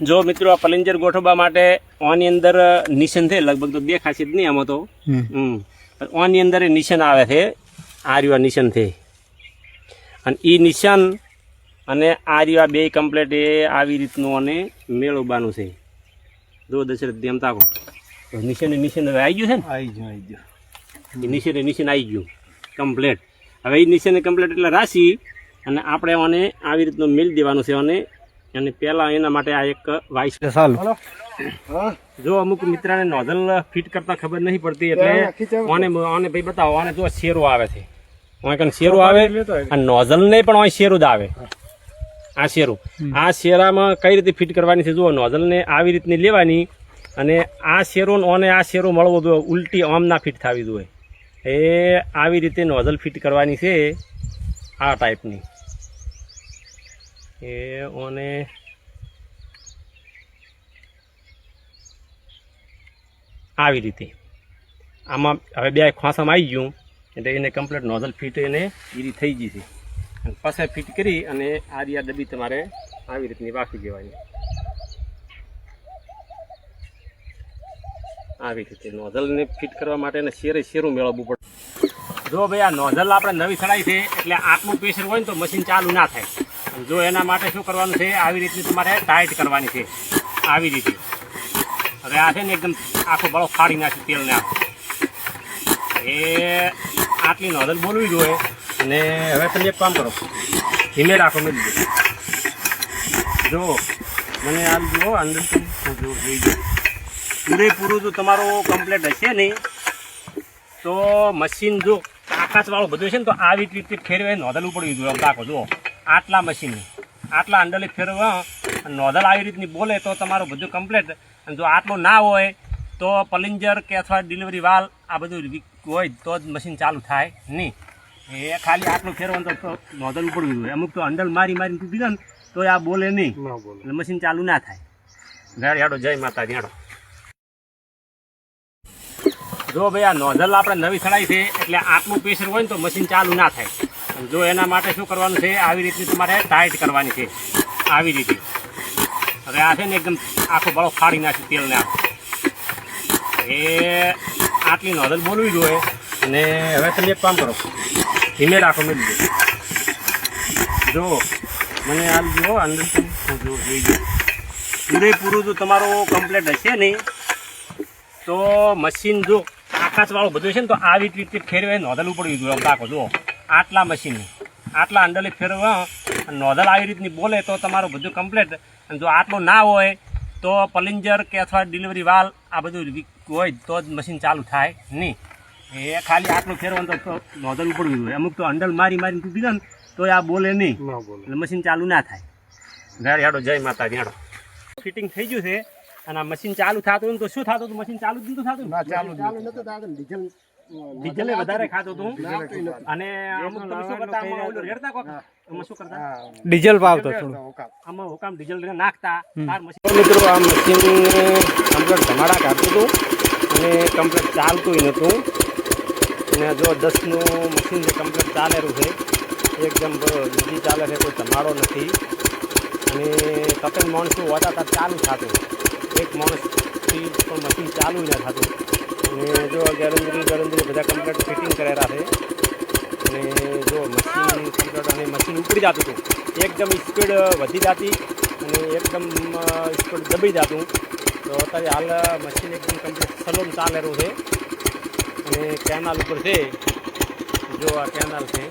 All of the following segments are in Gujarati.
જો મિત્રો આ પલિંજર ગોઠવવા માટે ઓની અંદર નિશાન છે, લગભગ તો દેખાશે જ નહીં આમાં તો. ઓની અંદર નિશાન આવે છે, આ રહ્યું નિશાન છે, અને એ નિશાન અને આ રહ્યું બે કમ્પ્લેટ એ આવી રીતનું અને મેળવવાનું છે. જો દશરથ ધ્યાન તાકો નિશાન હવે આવી ગયું છે ને, આવી ગયું એ નિશાન આવી ગયું કમ્પ્લેટ. હવે એ નિશાન કમ્પ્લેટ એટલે રાશિ અને આપણે આને આવી રીતનું મેળ દેવાનું છે. અને પહેલાં એના માટે આ એક વાઇસ ચાલો. જો અમુક મિત્રને નોઝલ ફિટ કરતા ખબર નહીં પડતી એટલે ઓને ભાઈ બતાવો. આને જો શેરો આવે છે, શેરો આવે અને નોઝલ નહીં પણ શેરો જ આવે. આ શેરામાં કઈ રીતે ફિટ કરવાની છે? જુઓ, નોઝલને આવી રીતની લેવાની અને આ શેરો અને આ શેરો મળવો જોઈએ, ઉલટી આમ ના ફિટ થવી જોઈએ. એ આવી રીતે નોઝલ ફિટ કરવાની છે, આ ટાઈપની. એ ઓને આવી રીતે આમાં હવે બે ખોસામાં આવી ગયું એટલે એને કમ્પ્લીટ નોઝલ ફિટ એને ઈરી થઈ ગઈ છે. અને પછી ફિટ કરી અને આ રીયા ડબ્બી તમારે આવી રીતની વાસી દેવાની. આવી રીતે નોઝલને ફિટ કરવા માટે એને શેરું મેળવવું પડે. જો ભાઈ આ નોઝલ આપણે નવી સડાઈ છે એટલે આટલું પ્રેશર હોય ને તો મશીન ચાલુ ના થાય. જો એના માટે શું કરવાનું છે, આવી રીતની તમારે ટાઈટ કરવાની છે, આવી રીતે. હવે આ છે ને એકદમ આખો બળો ફાડી નાખી તેલને આખો. એ આટલી નોઝલ બોલવી જોઈએ. અને હવે તમે એક કામ કરો, ધીમે રાખો. મેં જો મને આ જુઓ અંદર જોઈ ગયો પૂરેપૂરું જો તમારું કમ્પ્લેટ હશે નહીં તો મશીન જો આકાશવાળું બધું છે ને તો આવી રીતે ફેરવે નોઝલ ઉપડવી જોઈએ. રાખો જુઓ, આટલા મશીનની આટલા અંડલે ફેરવા નોઝલ આવી રીતની બોલે તો તમારું બધું કમ્પ્લેટ. અને જો આટલું ના હોય તો પલિંજર કે અથવા ડિલિવરી વાલ આ બધું હોય તો જ મશીન ચાલુ થાય નહીં. એ ખાલી આટલું ફેરવાનું તો નોઝલ ઉપડવી જોઈએ. અમુક તો અંડલ મારીને તૂટી જાય ને તો આ બોલે નહીં, એટલે મશીન ચાલુ ના થાય. ઘરે હેડો, જય માતાજી હેડો. જો ભાઈ આ નોઝલ આપણે નવી સડાઈ છે એટલે આટલું પ્રેશર હોય ને તો મશીન ચાલુ ના થાય. જો એના માટે શું કરવાનું છે, આવી રીતની તમારે ટાઈટ કરવાની છે, આવી રીતે. હવે આ છે ને એકદમ આખો બળો ફાડી નાખી તેલને આખો. એ આટલી નોઝલ બોલવી જોઈએ. અને હવે તમે એક કામ કરો, ધીમે રાખો. મેં જો મને આ જુઓ અંદર જોઈ ગયો પૂરેપૂરું જો તમારું કમ્પ્લેટ હશે નહીં તો મશીન જો આકાશવાળું બધું છે ને તો આવી રીતે ફેરવે નોઝલ ઉપડવી જોઈએ. રાખો જુઓ, આટલા મશીનની આટલા અંડલે ફેરવા નોઝલ આવી રીતની બોલે તો તમારું બધું કમ્પ્લેટ. અને જો આટલું ના હોય તો પલિંજર કે અથવા ડિલિવરી વાલ આ બધું હોય તો જ મશીન ચાલુ થાય નહીં. એ ખાલી આટલું ફેરવાનું તો નોઝલ ઉપડવી જોઈએ. અમુક તો અંડલ મારીને તૂટી જાય ને તો આ બોલે નહીં, એટલે મશીન ચાલુ ના થાય. ઘરે હેડો, જય માતાજી હેડો. ફિટિંગ થઈ ગયું છે અને આ મશીન ચાલુ થતું હતું તો શું થતું હતું? મશીન ચાલુ જ નતું થતું, ડીઝલે વધારે ખાતું હતું. અને અમુક તમે શું કરતા, રેડતા કોક એમાં શું કરતા, ડીઝલ પાવતો આમાં હુકામ ડીઝલ નાખતા. મિત્રો આ મશીન કમ્પ્લેટ ધમાડા કાઢતું હતું અને કમ્પ્લેટ ચાલતું નહોતું. અને જો 10નું મશીન છે, કમ્પ્લેટ ચાલેલું છે, એકદમ બીજી ચાલે છે, કોઈ ધમાડો નથી. અને તપેલ માણસો હોતા ચાલુ થતું, એક માણસથી પણ મશીન ચાલુ ન થતું. અને જો ગેરંદરી બધા કમ્પ્લેટ ફિટિંગ કરેલા છે. અને જો મશીન કમ્પ્લેટ અને મશીન ઉપડી જતું હતું, એકદમ સ્પીડ વધી જતી અને એકદમ સ્પીડ દબાઈ જતું. તો અત્યારે હાલ મશીન એકદમ કમ્પ્લેટ સલોમ ચાલેલું છે. અને કેનાલ ઉપર છે, જો આ કેનાલ છે,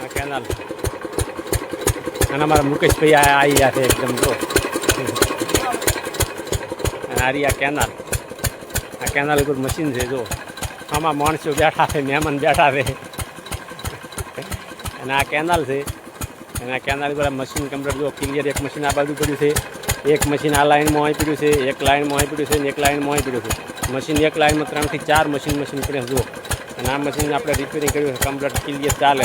આ કેનાલ. અને અમારા મુકેશભાઈ આવી ગયા છે એકદમ. જો આ કેનાલ, આ કેનાલ ઉપર મશીન છે. જો આમાં માણસો બેઠા છે, મહેમાન બેઠા છે. અને આ કેનાલ છે. અને આ કેનાલ ઉપર મશીન કમ્પ્લીટ જો ક્લિયર. એક મશીન આ બાજુ પડ્યું છે, એક મશીન આ લાઈનમાં અહીં પડ્યું છે, એક લાઈનમાં અહીં પડ્યું છે, અને એક લાઈનમાં અહીં પડ્યું છે. મશીન એક લાઈનમાં 3 થી 4 મશીન પડ્યા જુઓ. અને આ મશીન આપણે રિપેરિંગ કર્યું છે, કમ્પ્લીટ ક્લિયર ચાલે.